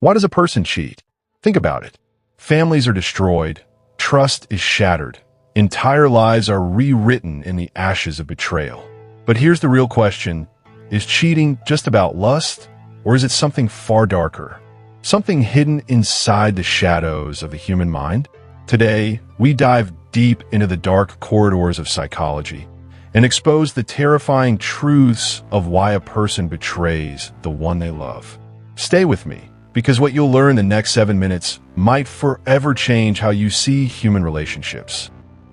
Why does a person cheat? Think about it. Families are destroyed, trust is shattered, entire lives are rewritten in the ashes of betrayal. But here's the real question. Is cheating just about lust, or is it something far darker? Something hidden inside the shadows of the human mind? Today, we dive deep into the dark corridors of psychology and expose the terrifying truths of why a person betrays the one they love. Stay with me, because what you'll learn in the next 7 minutes might forever change how you see human relationships.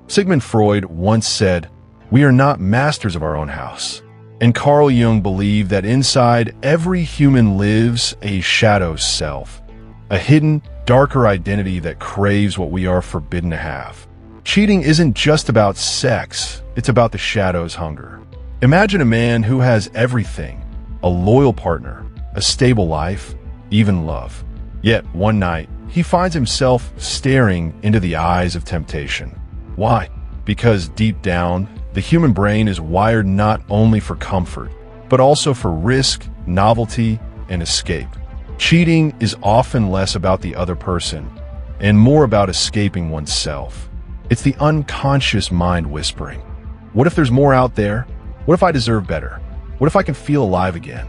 Sigmund Freud once said, "We are not masters of our own house." And Carl Jung believed that inside every human lives a shadow self, a hidden, darker identity that craves what we are forbidden to have. Cheating isn't just about sex, it's about the shadow's hunger. Imagine a man who has everything, a loyal partner, a stable life, even love. Yet one night, he finds himself staring into the eyes of temptation. Why? Because deep down, the human brain is wired not only for comfort, but also for risk, novelty, and escape. Cheating is often less about the other person and more about escaping oneself. It's the unconscious mind whispering. What if there's more out there? What if I deserve better? What if I can feel alive again?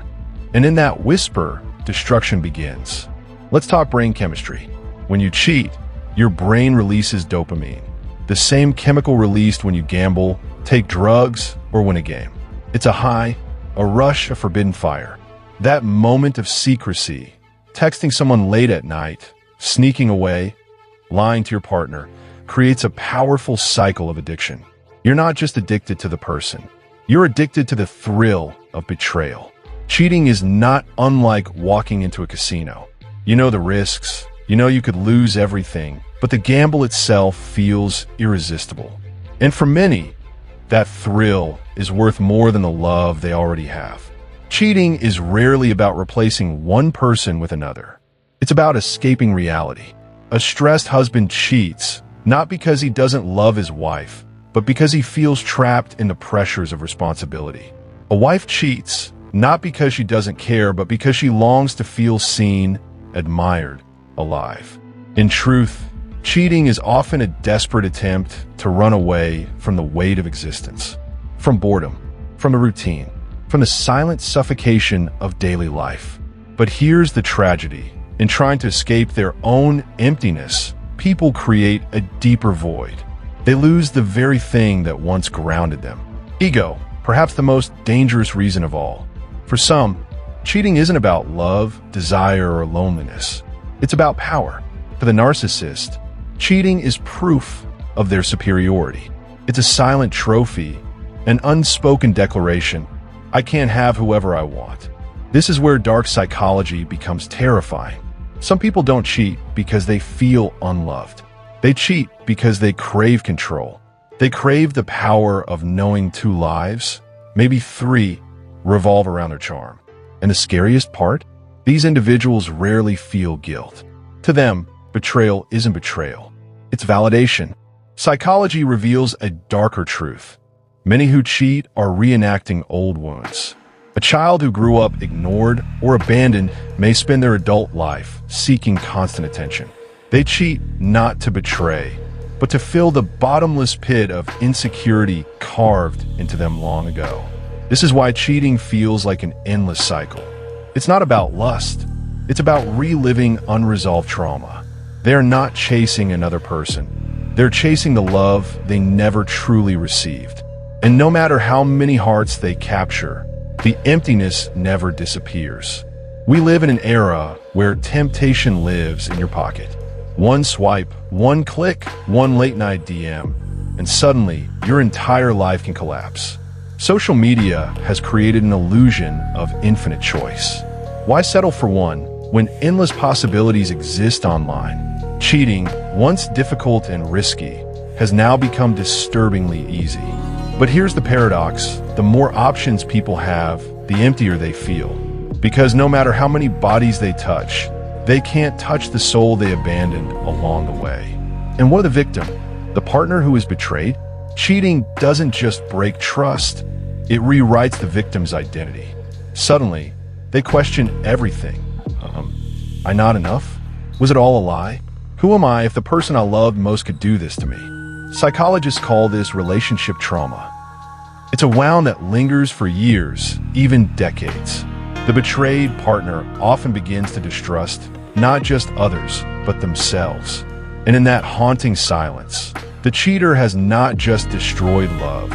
And in that whisper, destruction begins. Let's talk brain chemistry. When you cheat, your brain releases dopamine, the same chemical released when you gamble, take drugs, or win a game. It's a high, a rush of forbidden fire. That moment of secrecy, texting someone late at night, sneaking away, lying to your partner, creates a powerful cycle of addiction. You're not just addicted to the person. You're addicted to the thrill of betrayal. Cheating is not unlike walking into a casino. You know the risks. You know you could lose everything, but the gamble itself feels irresistible. And for many, that thrill is worth more than the love they already have. Cheating is rarely about replacing one person with another. It's about escaping reality. A stressed husband cheats, not because he doesn't love his wife, but because he feels trapped in the pressures of responsibility. A wife cheats, not because she doesn't care, but because she longs to feel seen, admired, alive. In truth, cheating is often a desperate attempt to run away from the weight of existence, from boredom, from the routine, from the silent suffocation of daily life. But here's the tragedy. In trying to escape their own emptiness, people create a deeper void. They lose the very thing that once grounded them. Ego, perhaps the most dangerous reason of all. For some, cheating isn't about love, desire, or loneliness. It's about power. For the narcissist, cheating is proof of their superiority. It's a silent trophy, an unspoken declaration. I can't have whoever I want. This is where dark psychology becomes terrifying. Some people don't cheat because they feel unloved. They cheat because they crave control. They crave the power of knowing 2 lives, maybe 3, revolve around their charm. And the scariest part? These individuals rarely feel guilt. To them, betrayal isn't betrayal. It's validation. Psychology reveals a darker truth. Many who cheat are reenacting old wounds. A child who grew up ignored or abandoned may spend their adult life seeking constant attention. They cheat not to betray, but to fill the bottomless pit of insecurity carved into them long ago. This is why cheating feels like an endless cycle. It's not about lust. It's about reliving unresolved trauma. They are not chasing another person. They're chasing the love they never truly received. And no matter how many hearts they capture, the emptiness never disappears. We live in an era where temptation lives in your pocket. One swipe, one click, one late-night DM, and suddenly your entire life can collapse. Social media has created an illusion of infinite choice. Why settle for one when endless possibilities exist online? Cheating, once difficult and risky, has now become disturbingly easy. But here's the paradox. The more options people have, the emptier they feel. Because no matter how many bodies they touch, they can't touch the soul they abandoned along the way. And what of the victim? The partner who is betrayed? Cheating doesn't just break trust, it rewrites the victim's identity. Suddenly, they question everything. I not enough? Was it all a lie? Who am I if the person I loved most could do this to me? Psychologists call this relationship trauma. It's a wound that lingers for years, even decades. The betrayed partner often begins to distrust not just others, but themselves. And in that haunting silence, the cheater has not just destroyed love,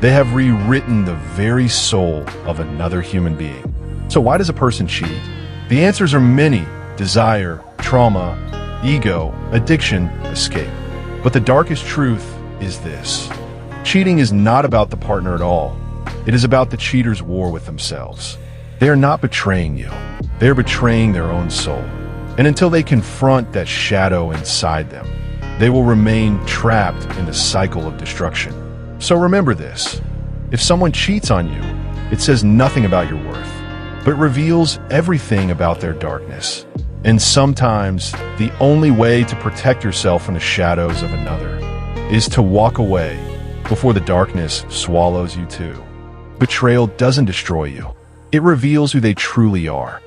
they have rewritten the very soul of another human being. So why does a person cheat? The answers are many: desire, trauma, ego, addiction, escape. But the darkest truth is this: cheating is not about the partner at all. It is about the cheater's war with themselves. They are not betraying you. They are betraying their own soul. And until they confront that shadow inside them, they will remain trapped in the cycle of destruction. So remember this: if someone cheats on you, it says nothing about your worth, but reveals everything about their darkness. And sometimes the only way to protect yourself from the shadows of another is to walk away before the darkness swallows you too. Betrayal doesn't destroy you. It reveals who they truly are.